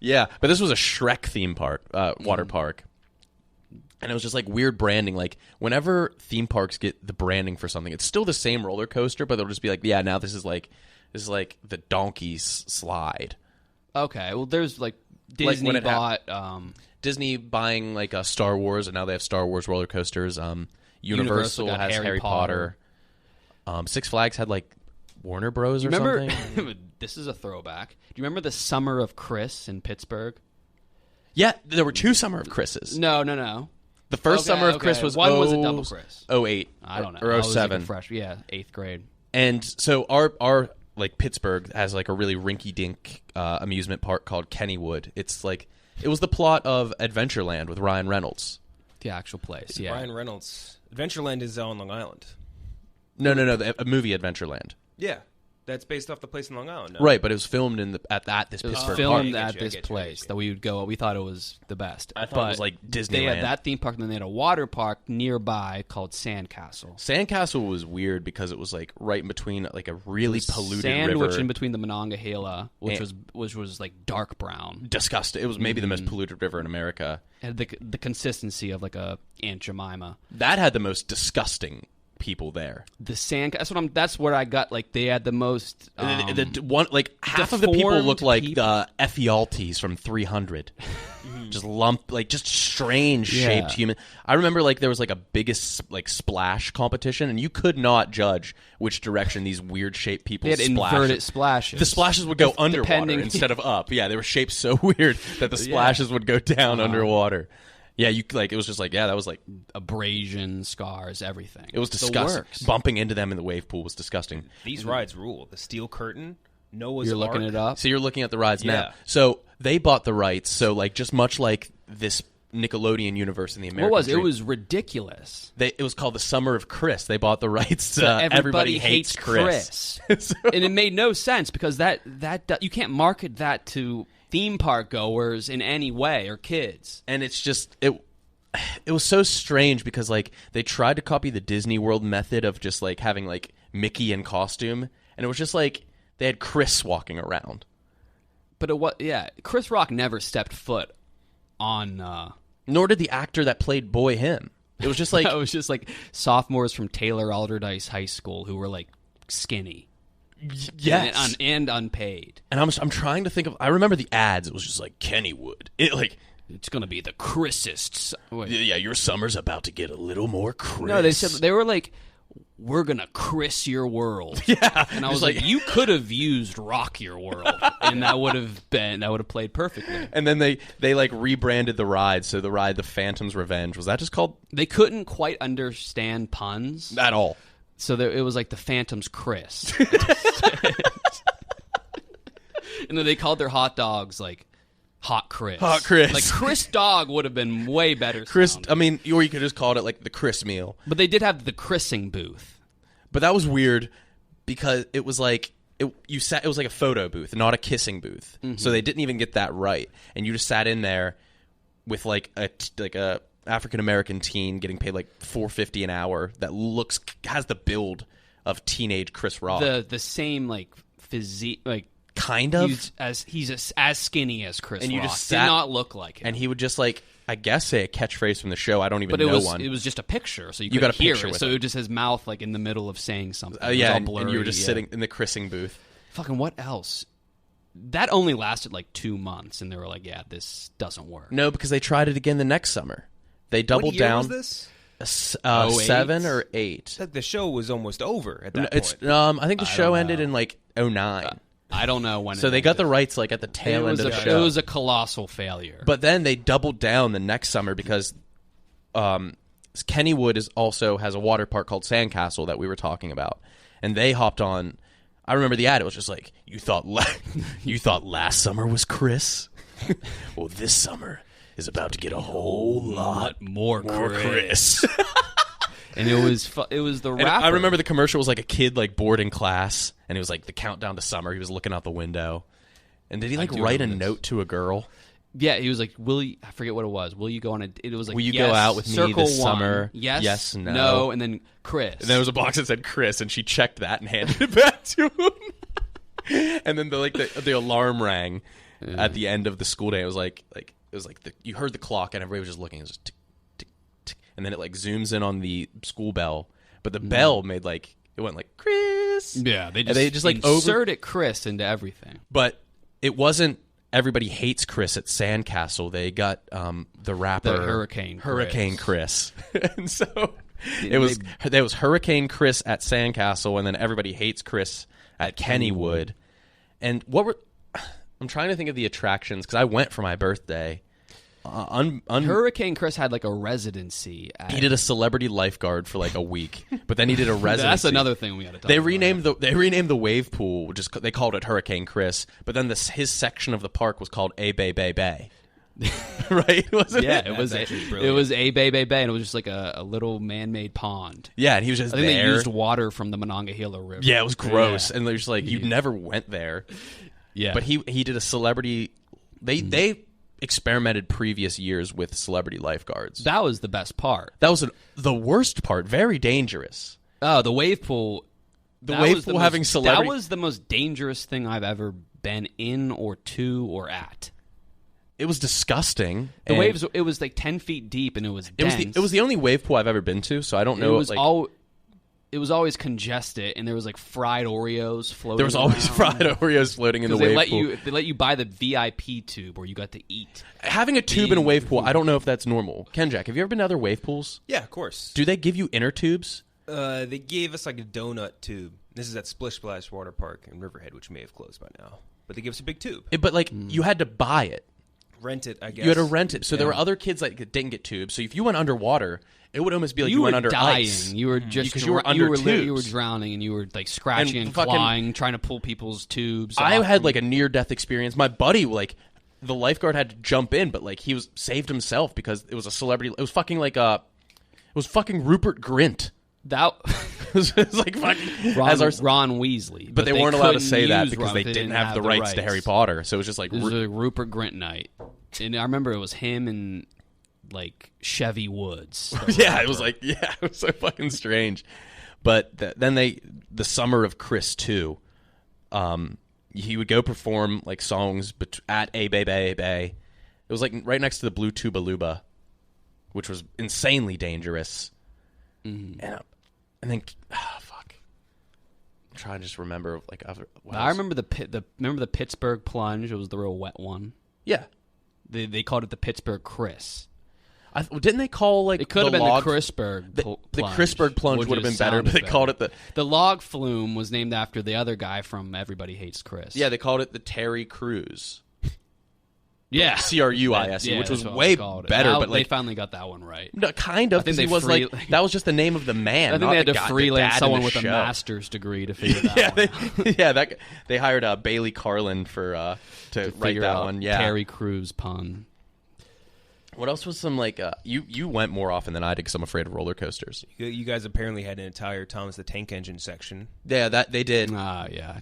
Yeah, but this was a Shrek theme park, water park. And it was just like weird branding. Like whenever theme parks get the branding for something, it's still the same roller coaster, but they'll just be like, yeah, now this is like the donkey's slide. Okay, well, there's like Disney bought Disney buying like a Star Wars, and now they have Star Wars roller coasters. Universal has Harry Potter. Six Flags had like Warner Bros. Or something. This is a throwback. Do you remember the Summer of Chris in Pittsburgh? Yeah, there were 2 Summer of Chris's. No. The first Summer of Chris was one was a double Chris. 08. I don't know. Or 07. Yeah, 8th grade. And so our like Pittsburgh has like a really rinky-dink amusement park called Kennywood. It's like it was the plot of Adventureland with Ryan Reynolds. The actual place, yeah. Ryan Reynolds. Adventureland is on Long Island. No, a movie Adventureland. Yeah. That's based off the place in Long Island. No? Right, but it was filmed at this Pittsburgh park. Filmed at this place that we would go. We thought it was the best. I thought it was like Disneyland. They had that theme park, and then they had a water park nearby called Sandcastle. Sandcastle was weird because it was like right in between like a really polluted river. Sandwich in between the Monongahela, which was like dark brown. Disgusting. It was maybe the most polluted river in America. It had the consistency of like a Aunt Jemima. That had the most disgusting people there. The sand. That's where I got like they had the most. Half of the people looked like Ephialtes from 300. Just strange shaped human. I remember like there was like a biggest like splash competition, and you could not judge which direction these weird shaped people splashed. They had inverted splashes. The splashes would go underwater instead of up. Yeah, they were shaped so weird that the splashes would go down underwater. Yeah, it was just like, that was like abrasion, scars, everything. It was disgusting. Bumping into them in the wave pool was disgusting. These rides rule. The Steel Curtain, Noah's You're looking Ark. it up? So you're looking at the rides now. So they bought the rights. So like just much like this Nickelodeon universe in the American What was it? dream. It was ridiculous. It was called the Summer of Chris. They bought the rights to Everybody Hates Chris. And it made no sense because that you can't market that to theme park goers in any way or kids. And it's just it was so strange because like they tried to copy the Disney World method of just like having like Mickey in costume, and it was just like they had Chris walking around. But Chris Rock never stepped foot on nor did the actor that played Boy Him. It was just like it was just like sophomores from Taylor Alderdice High School who were like skinny. Yes, and unpaid. And I'm trying to think of. I remember the ads. It was just like Kennywood. It's gonna be the Chrisest. Yeah, your summer's about to get a little more Chris. No, they said they were like, we're gonna Chris your world. Yeah, and I was like, you could have used Rock Your World, and that would have played perfectly. And then they like rebranded the ride. So the ride, the Phantom's Revenge, was that just called? They couldn't quite understand puns at all. So it was like the Phantom's Chris. And then they called their hot dogs like Hot Chris. Hot Chris. Like Chris Dog would have been way better. Chris, I mean, or you could just call it like the Chris meal. But they did have the Chrising booth. But that was weird because it was like it was like a photo booth, not a kissing booth. Mm-hmm. So they didn't even get that right. And you just sat in there with like a African American teen getting paid like $4.50 an hour that has the build of teenage Chris Rock. The same like physique, like kind of he's as skinny as Chris and Rock. You just did not look like him. And he would just like I guess say a catchphrase from the show. I don't even know one. It was just a picture, so you got a hear it. So it was just his mouth like in the middle of saying something. Yeah, all blurry, and you were just sitting in the Chrising booth. Fucking what else? That only lasted like 2 months, and they were like, "Yeah, this doesn't work." No, because they tried it again the next summer. They doubled down. What year was this? 7 or 8. The show was almost over at that point. I think the show ended in like 09. I don't know when. So they got the rights like at the tail end of the show. It was a colossal failure. But then they doubled down the next summer because Kennywood also has a water park called Sandcastle that we were talking about, and they hopped on. I remember the ad. It was just like you thought last summer was Chris. Well, this summer is about to get a whole lot more Chris. And it was the rapper. And I remember the commercial was like a kid like bored in class, and it was like the countdown to summer. He was looking out the window, and did he like write a note to a girl? Yeah, he was like, "Will you?" I forget what it was. Will you go on a? It was like, "Will you go out with me this summer?" Yes, no, and then Chris. And there was a box that said Chris, and she checked that and handed it back to him. And then the alarm rang, at the end of the school day. It was like you heard the clock and everybody was just looking. It was just tick, tick, tick, and then it like zooms in on the school bell, but the bell made like it went like Chris. Yeah, they just like inserted Chris into everything. But it wasn't. Everybody hates Chris at Sandcastle. They got the rapper Hurricane Chris. And so there was Hurricane Chris at Sandcastle, and then everybody hates Chris at Kennywood. And I'm trying to think of the attractions because I went for my birthday. Hurricane Chris had like a residency. He did a celebrity lifeguard for like a week, but then he did a residency. That's another thing we got to talk about. They renamed the wave pool. They called it Hurricane Chris, but then his section of the park was called A Bay Bay Bay. Right? Wasn't it? It was A Bay Bay Bay, and it was just like a little man-made pond. Yeah, and he was just I think there. They used water from the Monongahela River. Yeah, it was gross, and they're just like you never went there. Yeah, but he did a celebrity. They experimented previous years with celebrity lifeguards. That was the best part. That was the worst part. Very dangerous. Oh, the wave pool. Having celebrity. That was the most dangerous thing I've ever been in or to or at. It was disgusting. The waves. It was like 10 feet deep, and it was dense. It was the only wave pool I've ever been to, so I don't know. It was always congested, and there was like fried Oreos floating. There was always fried Oreos floating in the wave pool. They let you buy the VIP tube where you got to eat. Having a tube in a wave pool, I don't know if that's normal. Kenjack, have you ever been to other wave pools? Yeah, of course. Do they give you inner tubes? They gave us like a donut tube. This is at Splish Splash Water Park in Riverhead, which may have closed by now. But they gave us a big tube. But like you had to buy it. Rent it, I guess. You had to rent it. So there were other kids that didn't get tubes. So if you went underwater, it would almost be like you went under dying. ice. You were just because you were under tubes. You were drowning, and you were like scratching and clawing, trying to pull people's tubes. I had like a near-death experience. My buddy, like the lifeguard, had to jump in, but like he saved himself because it was a celebrity. It was fucking like it was fucking Rupert Grint. That it was like fucking Ron Weasley, but they weren't allowed to say that because they didn't have the rights to Harry Potter. So it was just like it was a Rupert Grint night, and I remember it was him and like Chevy Woods. Yeah, it was so fucking strange. But then the summer of Chris 2, he would go perform like songs at A Bay Bay Bay. It was like right next to the Blue Tuba Luba, which was insanely dangerous. Mm-hmm. And then fuck, I'm trying to just remember like other. I remember the Pittsburgh plunge. It was the real wet one. Yeah, they called it the Pittsburgh Chris. Didn't they call like it could have been the Chrisburg plunge? The Chrisburg plunge would have been better, but they called it the log flume was named after the other guy from Everybody Hates Chris. Yeah, they called it the Terry Crews. Yeah, CRUISE, which was way better. But they finally got that one right. No, kind of. I think he was that was just the name of the man. I think they had to freelance someone with a master's degree to figure that one out. They hired Bailey Carlin to write that one. Yeah, Terry Crews pun. What else was some like you went more often than I did because I'm afraid of roller coasters. You guys apparently had an entire Thomas the Tank Engine section. Yeah, that they did. Yeah,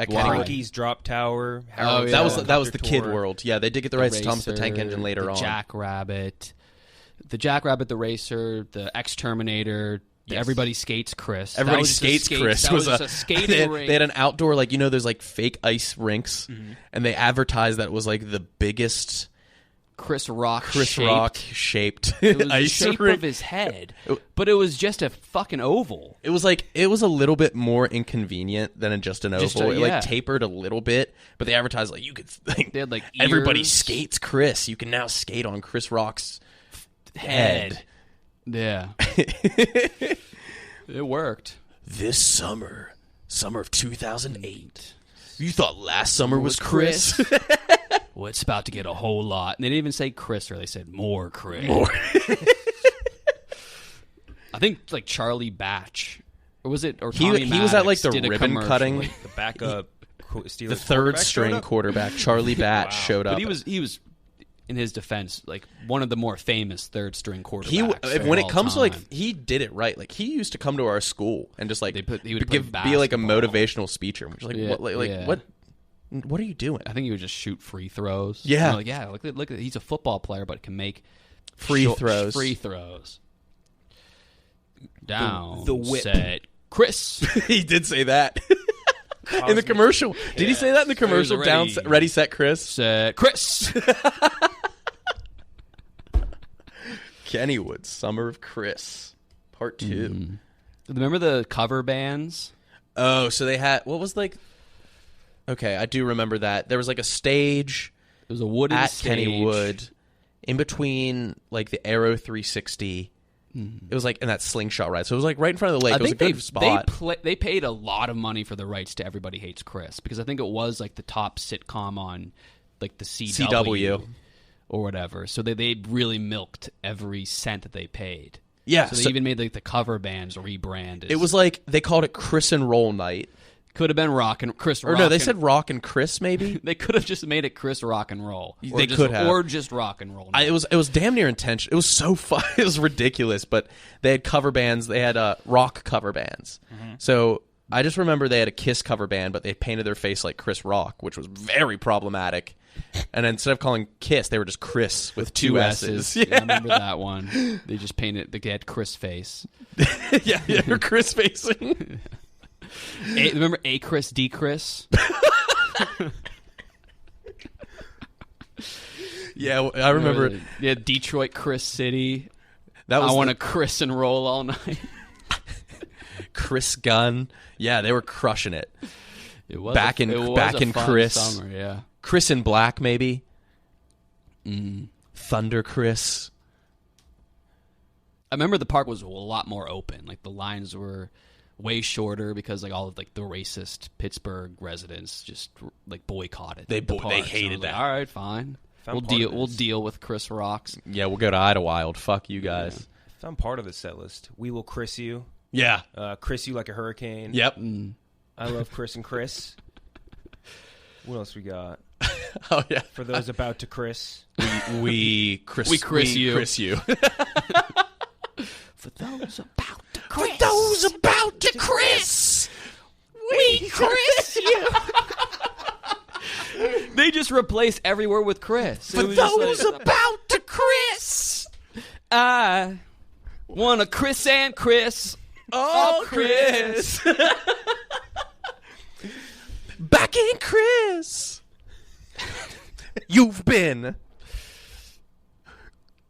Frankie's Drop Tower. That was the Kid World. Yeah, they did get the rights to Thomas the Tank Engine later on. Jackrabbit, the Racer, the X-Terminator. Yes. Everybody Skates Chris. Everybody Skates Chris was a skating rink. They had an outdoor those like fake ice rinks, and they advertised that it was like the biggest Chris Rock shaped it was ice the shape rink of his head, but it was just a fucking oval. It was a little bit more inconvenient than just an oval. It like tapered a little bit, but they advertised like you could they had like ears. Everybody Skates Chris. You can now skate on Chris Rock's head. Yeah. It worked. This summer of 2008. You thought last summer was Chris? Well, it's about to get a whole lot. And they didn't even say Chris, or they said more Chris. I think like Charlie Batch, or was it? Or Tommy he was at like the ribbon cutting, the backup, the third string quarterback. Charlie Batch showed up. But he was. In his defense, like one of the more famous third string quarterbacks. When it comes to like, he did it right. Like he used to come to our school and just like be like a motivational speaker. Which what are you doing? I think he would just shoot free throws. Yeah, look at he's a football player, but can make free throws. Down the whip. Said Chris. He did say that. In the commercial. Did he say that in the commercial? Ready, set, Chris? Set, Chris. Kennywood, Summer of Chris, Part 2. Remember the cover bands? Oh, so they had, what was like, okay, I do remember that. There was like a stage. It was a wooden at stage. Kennywood, in between like the Aero 360. It was like in that slingshot ride. So it was like right in front of the lake. It was a good spot. They paid a lot of money for the rights to Everybody Hates Chris because I think it was like the top sitcom on like the CW. Or whatever. So they really milked every cent that they paid. Yeah. So they even made like the cover bands rebrand. It was like they called it Chris and Roll Night. Could have been Rock and Chris. Or no, they said Rock and Chris maybe. They could have just made it Chris Rock and Roll. They could have, or just Rock and Roll. It was damn near intentional. It was so fun. It was ridiculous. But they had cover bands. They had rock cover bands. So I just remember they had a Kiss cover band, but they painted their face like Chris Rock, which was very problematic. And instead of calling Kiss, they were just Chris with two S's. Yeah, I remember that one. They just painted. They had Chris face. yeah, Chris facing. Remember A Chris, D Chris? Yeah, I remember. Yeah, Detroit, Chris City. That was I want to Chris and roll all night. Chris Gunn. Yeah, they were crushing it. It was back in Chris. Summer, yeah. Chris in Black, maybe. Thunder Chris. I remember the park was a lot more open. Like the lines were way shorter because like all of like the racist Pittsburgh residents just like boycotted. They hated hated that. Like, all right, fine. We'll deal with Chris Rocks. Yeah, we'll go to Idlewild. Fuck you guys. Yeah. Found part of the set list. We will Chris you. Yeah. Chris you like a hurricane. Yep. I love Chris and Chris. What else we got? Oh yeah. For those about to Chris. We Chris you. Chris you. For those about to Chris. For those about to Chris. We Chris you. They just replaced every word with Chris. For those about to Chris. I want a Chris and Chris. Oh, Chris. Back in Chris. You've been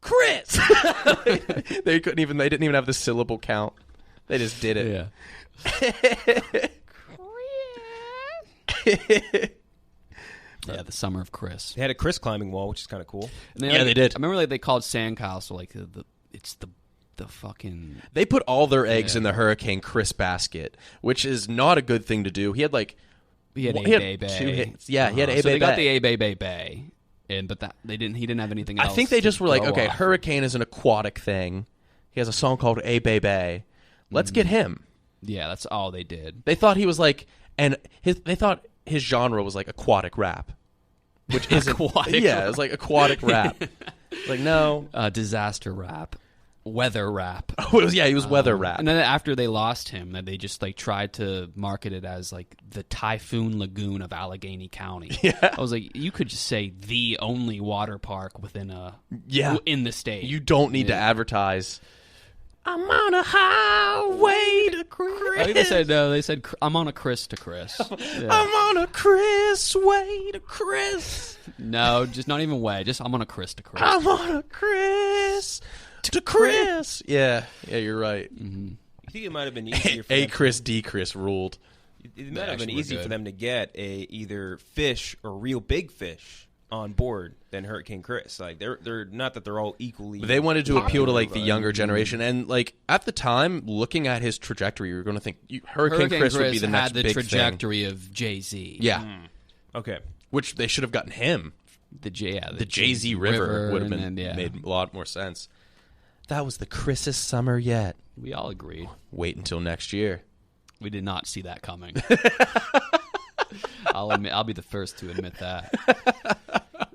Chris. They didn't even have the syllable count. They just did it. Yeah. Yeah, the summer of Chris. They had a Chris climbing wall, which is kind of cool. And they did. I remember like they called Sandcastle like it's the fucking. They put all their eggs in the Hurricane Chris basket, which is not a good thing to do. He had like He had two A-Bay. hits. Yeah, he had A-Bay. So they got the A-Bay. But he didn't have anything else. I think they just were like, okay, off. Hurricane is an aquatic thing. He has a song called A-Bay. Let's get him. Yeah, that's all they did. They thought he was like, they thought his genre was like aquatic rap, which isn't. Aquatic yeah, rap. it's like aquatic rap. Like no, Disaster rap, weather rap. oh, it was, yeah, he was weather rap. And then after they lost him, they just like tried to market it as like the Typhoon Lagoon of Allegheny County. Yeah. I was like, you could just say the only water park within in the state. You don't need to advertise. I'm on a highway to Chris. I think they said no. They said I'm on a Chris to Chris. Yeah. I'm on a Chris way to Chris. No, just not even way. Just I'm on a Chris to Chris. I'm on a Chris to Chris. Yeah, you're right. You think it might have been easier for A them Chris, D Chris ruled. It might have been actually were easy good. for them to get either fish or real big fish on board than Hurricane Chris. Like they're not that they're all equally. They wanted to appeal to like the but- younger generation, and like at the time, looking at his trajectory, you were going to think Hurricane Chris would be the next had the big trajectory of Jay-Z. thing. Yeah, Okay. which they should have gotten him. The Jay-Z River would have been and then, made a lot more sense. That was the Chrisest summer yet. We all agreed. Wait until next year. We did not see that coming. I'll be the first to admit that.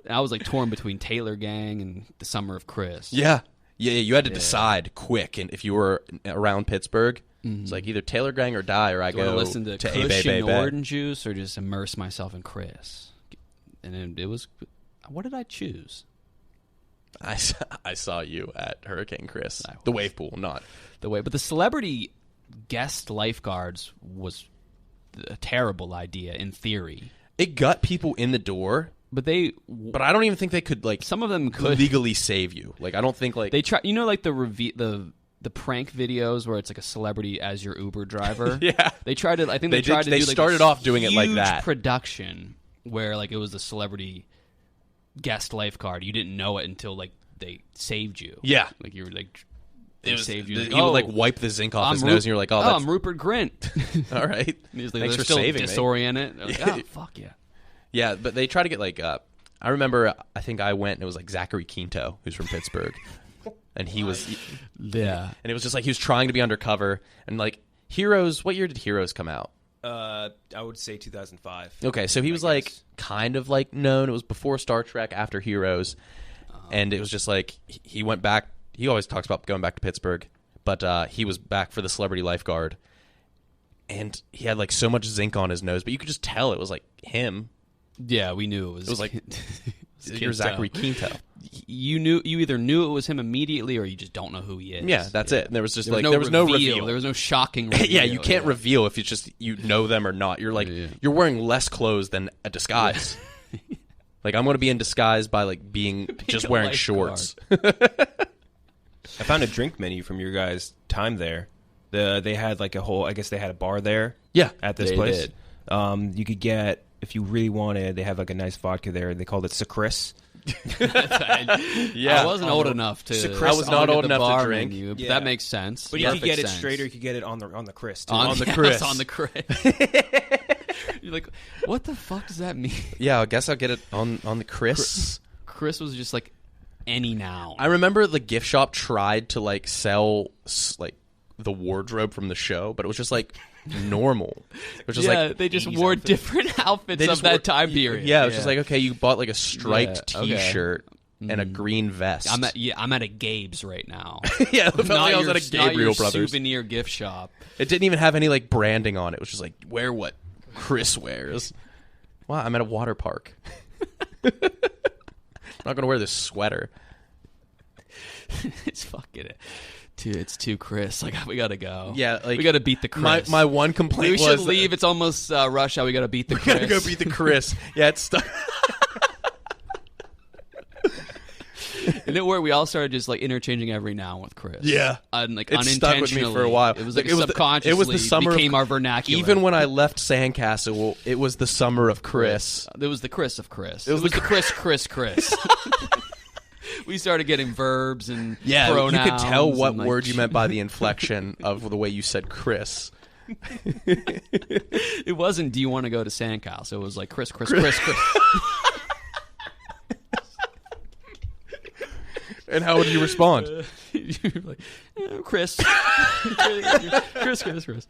And I was like torn between Taylor Gang and the Summer of Chris. Yeah. You had to decide quick, and if you were around Pittsburgh, it's like either Taylor Gang or die, or I Do I go listen to A-Bay, Cushion Bay. Orange Juice or just immerse myself in Chris? And then it was, what did I choose? I saw you at Hurricane Chris, the wave pool, not But the celebrity guest lifeguards was a terrible idea in theory. It got people in the door, But I don't even think they could like some of them could legally save you. Like I don't think like they try. You know, like the prank videos where it's like a celebrity as your Uber driver. Yeah. They tried to. I think they tried to. They do like started a off doing it like huge that. production where like it was the celebrity guest lifeguard. You didn't know it until like they saved you. Yeah. Like you were like. They saved you. He would like wipe the zinc off his nose, and you're like, "Oh, that's I'm Rupert Grint." all right." And he's like, Thanks they're for still saving me. disoriented. Like, oh, fuck yeah. Yeah, but they try to get like. I remember. I think I went, and it was like Zachary Quinto, who's from Pittsburgh, and he was. Yeah. And it was just like he was trying to be undercover, and like Heroes. What year did Heroes come out? I would say 2005. Okay, so he was like kind of like known. It was before Star Trek, after Heroes, and it was just like he went back. He always talks about going back to Pittsburgh, but he was back for the Celebrity Lifeguard, and he had like so much zinc on his nose, but you could just tell it was like him. Yeah, we knew it was. It was like you're Zachary Quinto. You either knew it was him immediately, or you just don't know who he is. Yeah, that's it. And there was just there was no reveal. There was no shocking reveal. Yeah, you can't reveal if it's just you know them or not. You're like you're wearing less clothes than a disguise. Like I'm going to be in disguise by like being just wearing shorts. I found a drink menu from your guys' time there. They had like a whole. I guess they had a bar there. Yeah, at this they place. did. You could get if you really wanted. They have like a nice vodka there. They called it Sacris. I wasn't old enough to. I was not old enough to drink. Menu, but Yeah. that makes sense. But you could get it Perfect straight, or sense. you could get it on the Chris. Too. On the Yes, Chris. on the Chris. You're like, what the fuck does that mean? Yeah, I guess I'll get it on the Chris. Chris was just like any noun. I remember the gift shop tried to like sell like the wardrobe from the show, but it was just like normal. It was just yeah, like they just 80s wore outfits. different outfits they of just that wore- time period. Yeah, it was just like okay, you bought like a striped Yeah, okay. T-shirt and a green vest. I'm at a Gabe's right now. yeah, it felt like I was your, at a not Gabriel your Brothers. souvenir gift shop. It didn't even have any like branding on it. It was just like wear what Chris wears. Wow, I'm at a water park. I'm not gonna wear this sweater. It's fucking it's too Chris. Like we gotta go. Yeah, like we gotta beat the Chris. My one complaint we was should leave. It's almost rush hour. We gotta beat the we Chris. gotta go beat the Chris. Yeah, it's stuck. And we all started just like interchanging every noun with Chris. Yeah. And like It stuck unintentionally. with me for a while. It was like It was subconsciously. it was the summer became of, our vernacular. Even when I left Sandcastle, it was the summer of Chris. It was the Chris of Chris. It was the the Chris. We started getting verbs and Yeah, pronouns. you could tell what and, like, word you meant by the inflection of the way you said Chris. It wasn't. Do you want to go to Sandcastle? It was like Chris. And how would you respond? You're like, Chris. Chris.